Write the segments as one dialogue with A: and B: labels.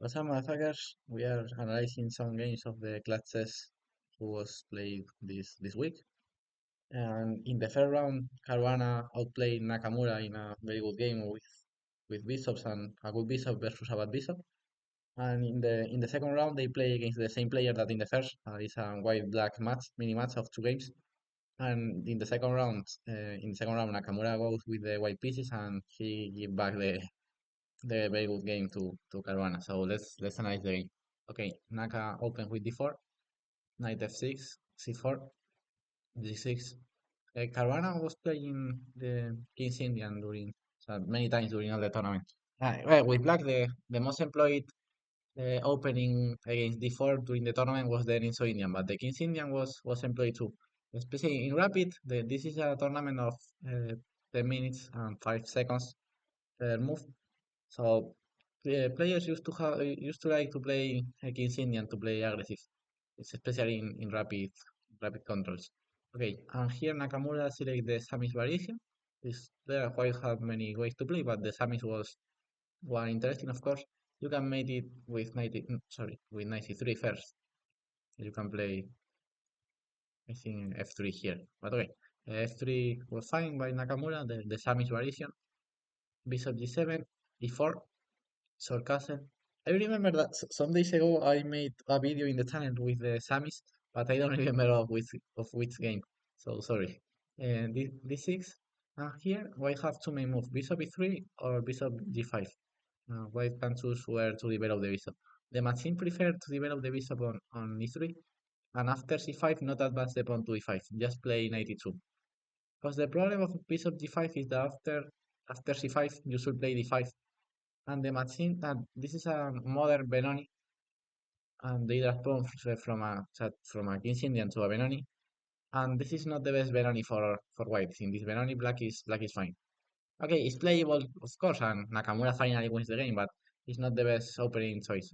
A: What's up, motherfuckers? We are analyzing some games of the CLUTCHEST who was played this week. And in the first round, Caruana outplayed Nakamura in a very good game with bishops and a good bishop versus a bad bishop. And in the second round, they play against the same player that in the first. It's a white-black match, mini match of two games. And in the second round, Nakamura goes with the white pieces and he give back the very good game to Caruana. So let's analyze the game. Okay, Naka open with d4, knight f6, c4, g6. Caruana was playing the King's Indian during many times during all the tournament. Well, with black, the most employed opening against d4 during the tournament was the Ninso Indian, but the King's Indian was employed too. Especially in rapid, this is a tournament of 10 minutes and 5 seconds per move. So players used to like to play against Indian to play aggressive, especially in rapid controls. Okay, and here Nakamura select the Samis variation. There are quite have many ways to play, but the Samis was one interesting, of course. You can make it with 93 first. You can play, I think, f3 here. But okay, f3 was fine by Nakamura. The Samis variation. Bishop g7, e4. Sarcasm. I remember that some days ago I made a video in the channel with the Samis, but I don't remember of which game. So sorry. And this 6 here white have two main moves: bishop e3 or bishop g5. White can choose where to develop the bishop. The machine prefer to develop the bishop on e3, and after c5 not advance the pawn to e5, just play knight e2. Because the problem of bishop g5 is that after c5 you should play d5, and the machine this is a modern Benoni, and they transform from a King's Indian to a Benoni, and this is not the best Benoni for white. In this Benoni, black is fine. Okay, it's playable, of course, and Nakamura finally wins the game, but it's not the best opening choice.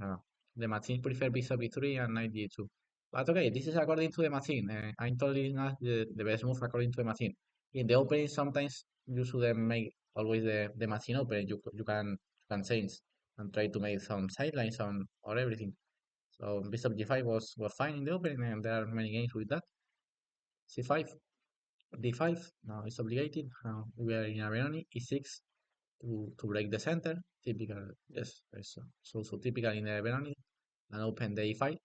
A: The machine prefer bishop e3 and knight d2. But okay, this is according to the machine. I'm totally not the best move according to the machine. In the opening, sometimes you shouldn't make always the machine open. You can change and try to make some sidelines on or everything. So bishop g5 was fine in the opening, and there are many games with that. c5, d5. Now it's obligated. We are in a Benoni. e6 to break the center. Typical, yes, it's also typical in the Benoni. And open the e5.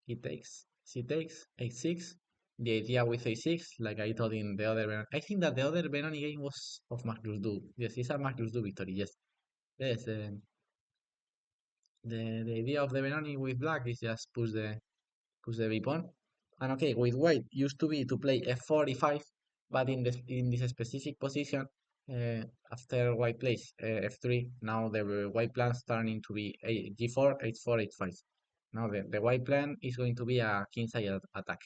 A: He takes, she takes, a6. The idea with a6, like I told in the other Benoni, I think that the other Benoni game was of Marcus Du. Yes, it's a Marcus Du victory. Yes, yes. The idea of the Benoni with black is just push the b pawn. And okay, with white used to be to play f4, e5, but in this specific position, uh, after white plays f3, now the white plans turning to be g4, h4, h5. Now the white plan is going to be a kingside attack.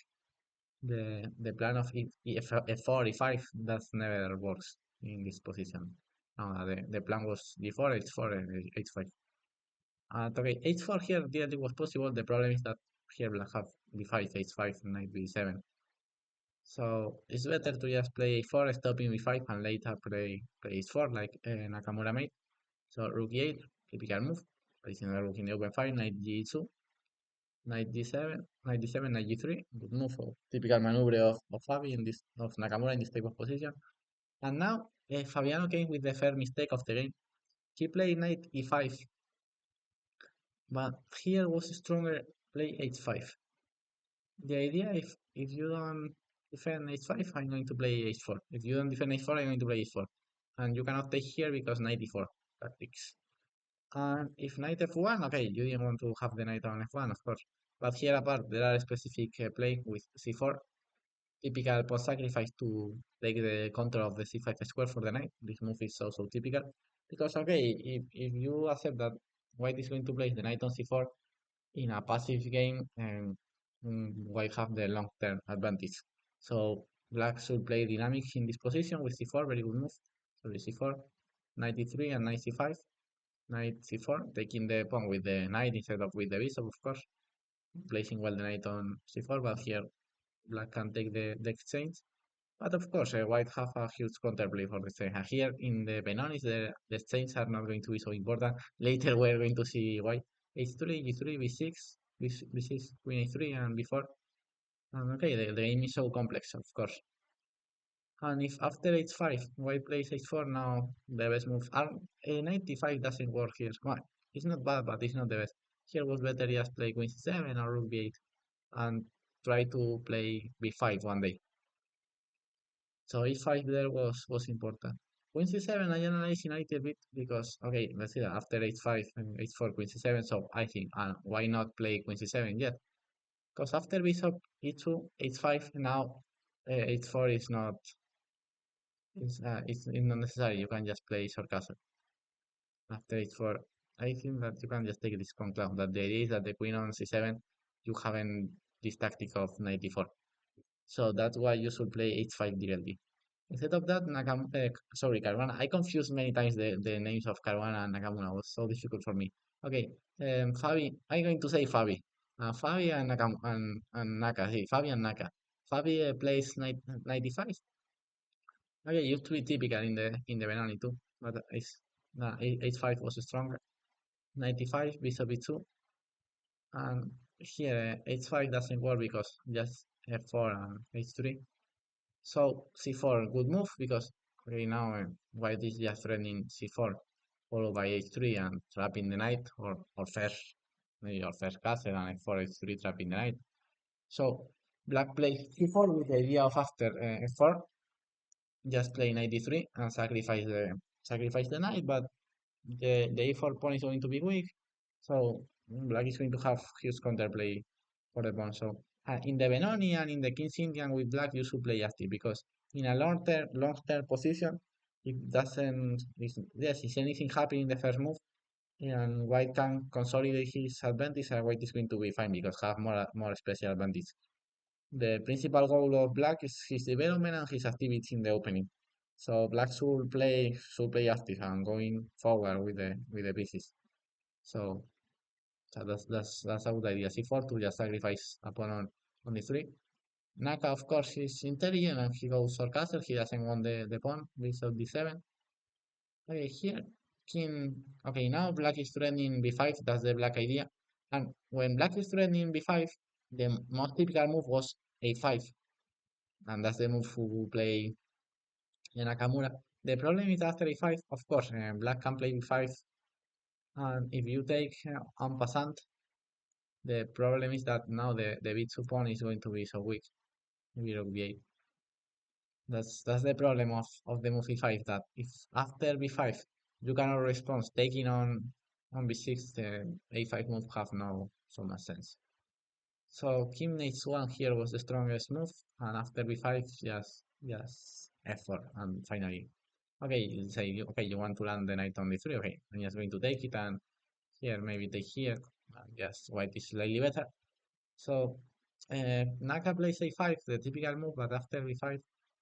A: The plan of f4, e5, that never works in this position. No, the plan was g4, h4, and h5. Okay, h4 here directly was possible. The problem is that here black have b5, h5, knight b7. So it's better to just play a4, stopping b5, and later play h4 like Nakamura made. So rook e8, typical move. Placing the rook in the open file, knight g2, knight d7, knight d7, knight g3. Good move, typical maneuver of Fabi of Nakamura in this type of position. And now Fabiano came with the first mistake of the game. He played knight e5, but here was stronger play h5. The idea, if you don't defend h5, I'm going to play h4. If you don't defend h4, I'm going to play h4. And you cannot take here because knight e4 tactics. And if knight f1, okay, you didn't want to have the knight on f1, of course. But here apart, there are specific play with c4. Typical pawn sacrifice to take the control of the c5 square for the knight. This move is also typical. Because, okay, if you accept that white is going to place the knight on c4, in a passive game, and white have the long-term advantage. So black should play dynamic in this position with c4, very good move. Sorry, c4, knight e3 and knight c5, knight c4, taking the pawn with the knight instead of with the bishop, of course, placing well the knight on c4, but here black can take the exchange. But of course, white have a huge counterplay for the exchange. And here in the Benonis, the exchanges are not going to be so important. Later, we're going to see why. h3, g3, b6, b6, queen a3, and b4. And okay, the game is so complex, of course. And if after h5, white plays h4, now the best move. Knight d5 doesn't work here. Well, it's not bad, but it's not the best. Here was better just play queen c7 or rook b8 and try to play b5 one day. So e5 there was important. Queen c7, I analyze in a little bit because, okay, let's see that after h5 and h4, queen c7, so I think, why not play queen c7 yet? Because after bishop e2, h5, now h4 is not, it's not necessary. You can just play short castle. After h4, I think that you can just take this conclusion that the idea is that the queen on c7, you haven't this tactic of knight e4. So that's why you should play h5 directly. Instead of that, sorry, Caruana. I confused many times the names of Caruana and Nakamura. It was so difficult for me. Okay, Fabi. I'm going to say Fabi. Fabi and and Naka. Hey, Fabi and Naka. Fabi plays 95. Okay, used to be typical in the Benoni too, but it's no, h5 was stronger. 95 bishop b2, and here h5 doesn't work because just f4 and h3. So c4 good move because okay now white is just threatening c4 followed by h3 and trapping the knight or first maybe or first castle and f4 h3 trapping the knight. So black plays c4 with the idea of after f4 just play knight d3 and sacrifice the knight, but the a4 pawn is going to be weak, so black is going to have huge counterplay for the pawn. So in the Benoni and in the King's Indian with black, you should play active because in a long term position, it doesn't. Yes, if anything happen in the first move, and white can consolidate his advantage, and white is going to be fine because have more special advantage. The principal goal of black is his development and his activity in the opening. So black should play active and going forward with the pieces. So, that's a good idea. C4 to just sacrifice a pawn on the three. Naka of course is intelligent and he goes for castle. He doesn't want the pawn. Bishop d7. Okay, here king. Okay, now black is threatening b5. That's the black idea. And when black is threatening b5, the most typical move was a5, and that's the move who play Nakamura. The problem is after a5, of course, black can play b5, and if you take en passant, the problem is that now the b2 pawn is going to be so weak. Maybe rook b8. That's the problem of the move e5, that if after b5 you cannot respond taking on b6, the a5 move have no so much sense. So king h1 here was the strongest move, and after b5 just f4, and finally okay, you say okay you want to land the knight on d3. Okay, I'm just going to take it, and here maybe take here. Yes, white is slightly better. So Naka plays a5, the typical move, but after b5.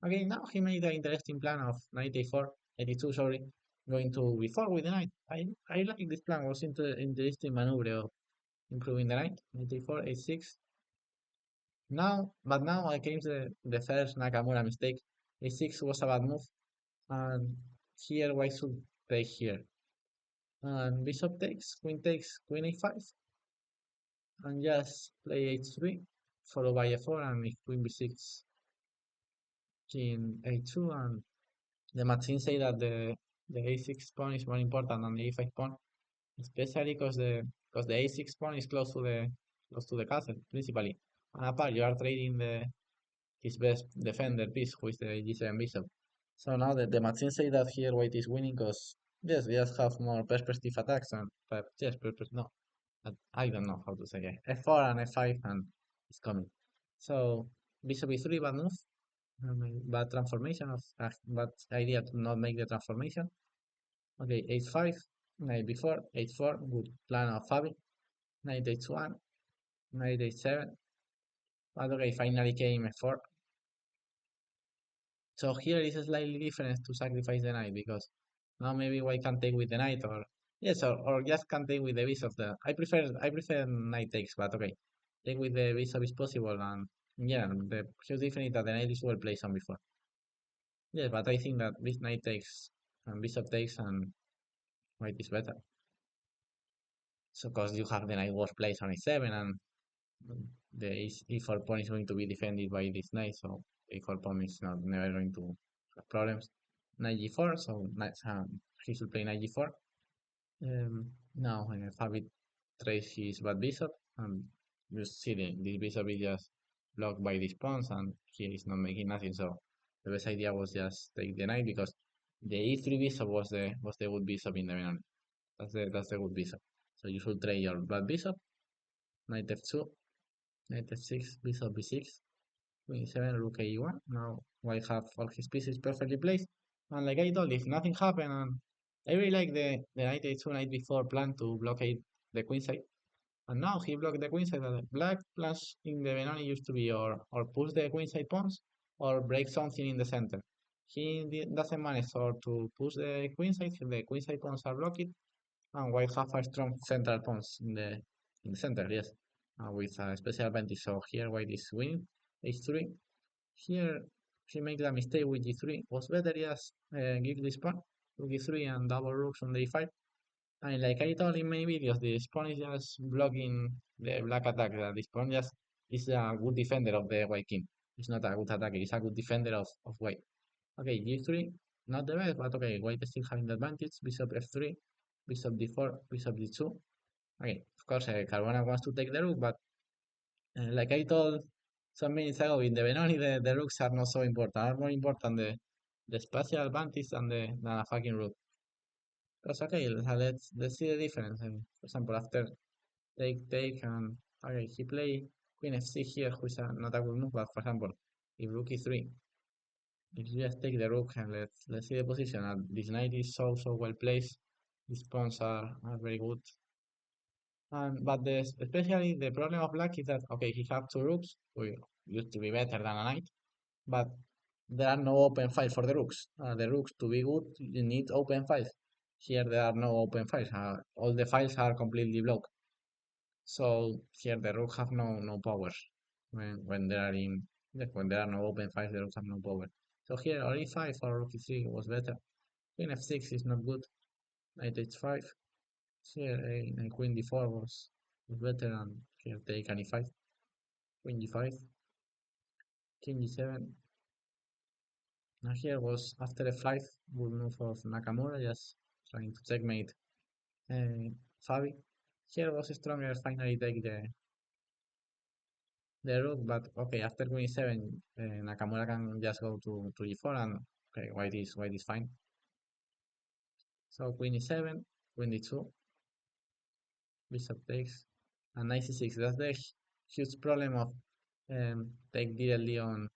A: Okay, now he made an interesting plan of knight a4, 82, sorry, going to b4 with the knight. I like this plan. Was interesting maneuver of improving the knight. Knight a4, a6. Now I came to the first Nakamura mistake. A6 was a bad move, and here white should take here. And bishop takes, queen a5, and just play h3, followed by f4, and if queen b6, king a2, and the machine say that the a6 pawn is more important than the a5 pawn, especially because the a6 pawn is close to the castle principally. And apart, you are trading his best defender piece, who is the g7 bishop. So now the machine say that here white is winning because yes, we just have more perspective attacks, and but yes, no, I don't know how to say it. F4 and F5, and it's coming. So bishop e3, bad move, bad transformation of bad idea to not make the transformation. Okay, h5, knight b4, h4, good plan of Fabi. Knight h1, knight h7. But okay, finally came f4. So here is slightly different to sacrifice the knight because now maybe white can take with the knight, or yes, or just can take with the bishop. I prefer knight takes, but okay, take with the bishop is possible, and yeah, the huge difference is that the knight is well placed on before. Yes, but I think that this knight takes and bishop takes and white is better. So because you have the knight was placed on e7 and the e4 pawn is going to be defended by this knight, so e4 pawn is not never going to have problems. Knight g4, so he should play knight g4. Now Fabi traces his bad bishop, and you see this bishop is just blocked by these pawns, and he is not making nothing. So the best idea was just take the knight because the e3 bishop was the good bishop in the Benoni. That's the good bishop. So you should trade your bad bishop, knight f2, knight f6, bishop b6, queen e7, rook e1. Now white have all his pieces perfectly placed. And like I told, if nothing happened, and I really like the knight a2, knight b4 plan to blockade the queen side. And now he blocked the queen side. The black plans in the Benoni used to be or push the queen side pawns or break something in the center. He doesn't manage or to push the queen side pawns are blocked, and white have a strong central pawns in the center, yes, with a special advantage. So here white is winning h3. Here he made a mistake with g3. Was better just give this pawn to g3 and double rooks on the e5. And like I told in many videos, this pawn is just blocking the black attack. This pawn just is a good defender of the white king. It's not a good attacker. It's a good defender of white. Okay, g3, not the best, but okay, white is still having the advantage. Bishop f3, bishop d4, bishop d2. Okay, of course, Caruana wants to take the rook, but like I told some minutes ago, in the Benoni, the rooks are not so important. Are more important the spatial advantage than a fucking rook. That's okay. Let's see the difference. For example, after take and okay, he play queen f6 here, which is not a good move. But for example, if rook e3, if you just take the rook and let's see the position. This knight is so well placed. These pawns are very good. But especially the problem of black is that okay, he have two rooks, which used to be better than a knight, but there are no open files for the rooks. The rooks to be good, you need open files. Here there are no open files. All the files are completely blocked. So here the rook have no power when there are when there are no open files, the rooks have no power. So here or e5 or rook e3 was better. Queen f6 is not good. Knight h5. Here a queen d4 was better, and here take an e5. Queen g5. King g7. Now here was after f5, good move of Nakamura, just trying to checkmate Fabi. Here was stronger, finally take the rook, but okay, after queen e7, Nakamura can just go to e4, and okay, white is fine. So queen e7, queen d2, bishop takes, and knight c6. That's the huge problem of take directly on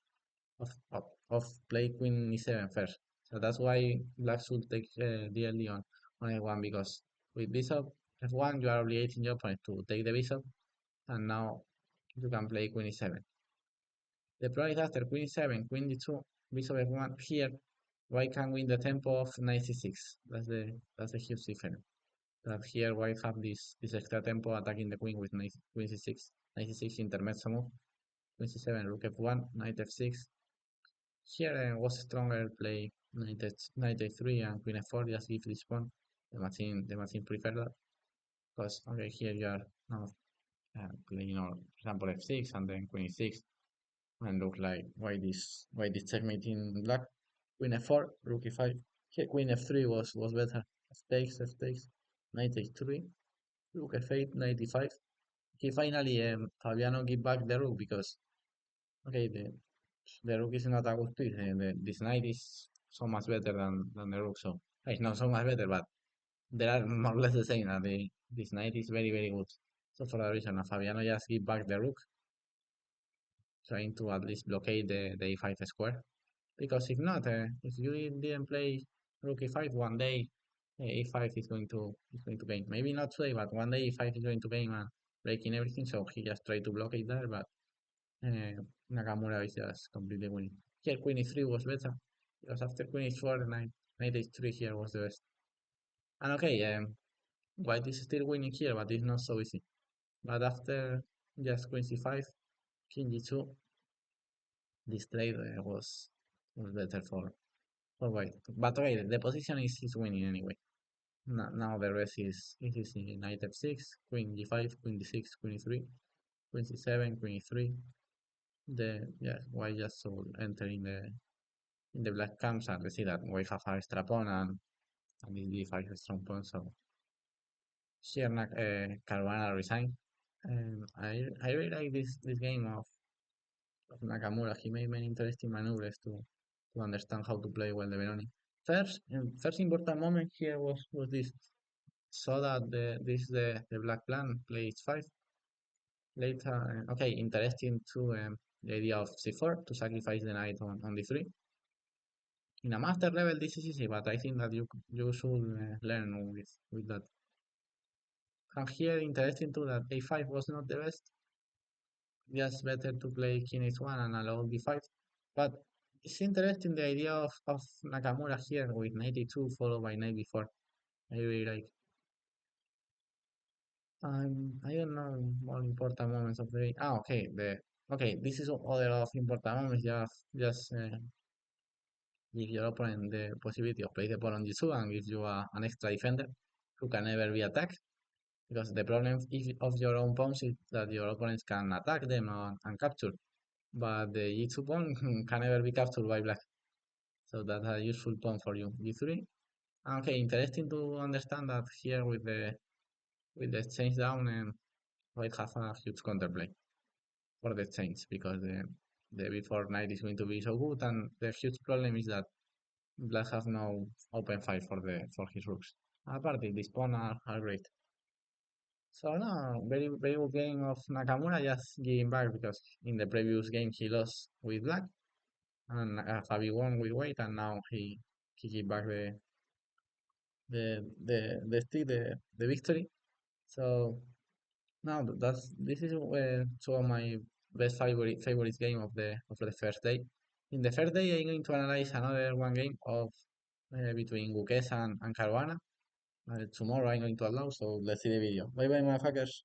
A: of play queen e7 first. So that's why black should take directly on a1, because with bishop f1 you are obligating your opponent to take the bishop, and now you can play queen e7. The problem is after queen e7, queen d2, bishop f1 here, white can win the tempo of knight c6. That's the huge difference. That here white have this extra tempo attacking the queen with queen c6, knight c6 intermezzo move, queen c7, rook f1, knight f6. Here was stronger play knight a3 and queen f4, just give this pawn. The machine prefer that, because okay, here you are now playing, for example, f6 and then queen e6, and look like white is checkmating black. Queen f4, rook e5. Here queen f3 was better. F takes, knight h3, rook f8, knight e5. He finally Fabiano give back the rook because okay, the rook is not a good piece. This knight is so much better than the rook. So it's not so much better, but they are more or less the same. This knight is very good. So for that reason, Fabiano just give back the rook, trying to at least blockade the e5 square. Because if not, if you didn't play rook e5 one day, e5 is going to gain. Maybe not today, but one day e5 is going to gain and breaking everything. So he just tried to block it there, but uh, Nakamura is just completely winning. Here queen e3 was better, because after queen e4, knight h3 here was the best. And okay, white is still winning here, but it's not so easy. But after just queen c5, king g2, this trade was better for white. But okay, the position is winning anyway. Now the rest is in knight f6, queen g5, queen d6, queen e3, queen c7, queen e3. The yeah, white just so enter in the black camps and we see that we have a extra pawn and this d5 is a strong pawn. So here Caruana resign. I really like this game of Nakamura. He made many interesting maneuvers to understand how to play well the Veroni. First important moment here was this. So that the black plan play h5 later. Okay, interesting too. The idea of c4 to sacrifice the knight on d3. In a master level, this is easy, but I think that you should learn with that. And here, interesting too that a5 was not the best. Just better to play king h1 and allow d5. But it's interesting the idea of Nakamura here with knight e2 followed by knight b4. I really like. I don't know more important moments of the day. Ah, okay. This is other of important moments. Just give your opponent the possibility of play the pawn on g2 and gives you an extra defender who can never be attacked. Because the problem of your own pawns is that your opponents can attack them and capture, but the g2 pawn can never be captured by black. So that's a useful pawn for you. g3. Okay, interesting to understand that here with the exchange down and white have a huge counterplay for the change because the before knight is going to be so good and the huge problem is that black has no open fight for his rooks. Apart this pawn are great. So no, very good game of Nakamura just giving back because in the previous game he lost with black and Fabi won with white and now he give back the victory. So no, this is two of my best favorite game of the first day. In the first day, I'm going to analyze another one game of between gukesh and caruana. Tomorrow I'm going to allow, so let's see the video. Bye bye, motherfuckers.